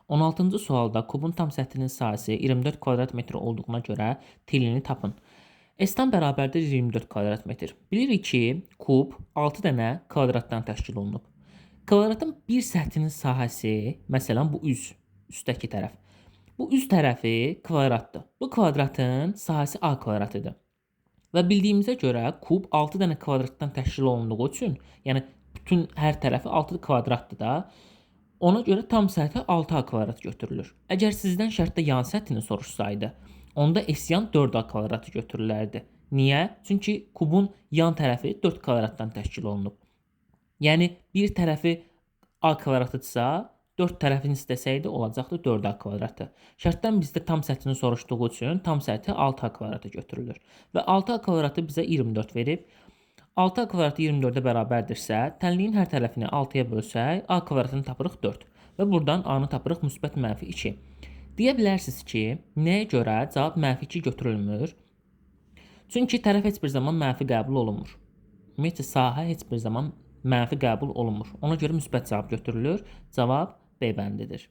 16-cı sualda kubun tam səthinin sahəsi 24 kvadrat metr olduğuna görə tilini tapın. S-dan bərabərdir 24 kvadrat metr. Bilirik ki, kub 6 dənə kvadratdan təşkil olunub. Kvadratın bir səthinin sahəsi, məsələn bu üstdəki tərəf. Bu üst tərəfi kvadratdır. Bu kvadratın sahəsi A kvadratıdır. Və bildiyimizə görə kub 6 dənə kvadratdan təşkil olunduğu üçün, yəni bütün hər tərəfi 6 kvadratdır da, ona görə tam səthi 6A kvadrat götürülür. Əgər sizdən şərtdə yan səthini soruşsaydı, onda S-yan 4A kvadratı götürülərdi. Niyə? Çünki kubun yan tərəfi 4 kvadratdan təşkil olunub. Yəni bir tərəfi A kvadratıdsa, 4 tərəfini istəsəydi olacaqdı 4A kvadratı. Şərtdən bizdə tam səthini soruşduğu üçün tam səthi 6A kvadratı götürülür. Və 6A kvadratı bizə 24 verib. 6A kvadratı 24-ə bərabərdirsə, tənliyin hər tərəfini 6-ya bölsək, A kvadratını tapırıq 4. Və buradan A-nı tapırıq müsbət mənfi 2. Deyə bilərsiniz ki, nəyə görə cavab mənfi 2 götürülmür? Çünki tərəf heç bir zaman mənfi qəbul olunmur. Ümumiyyətlə, sahə heç bir zaman mənfi qəbul olunmur. Ona görə müsbət cavab götürülür. Cavab B bəndidir.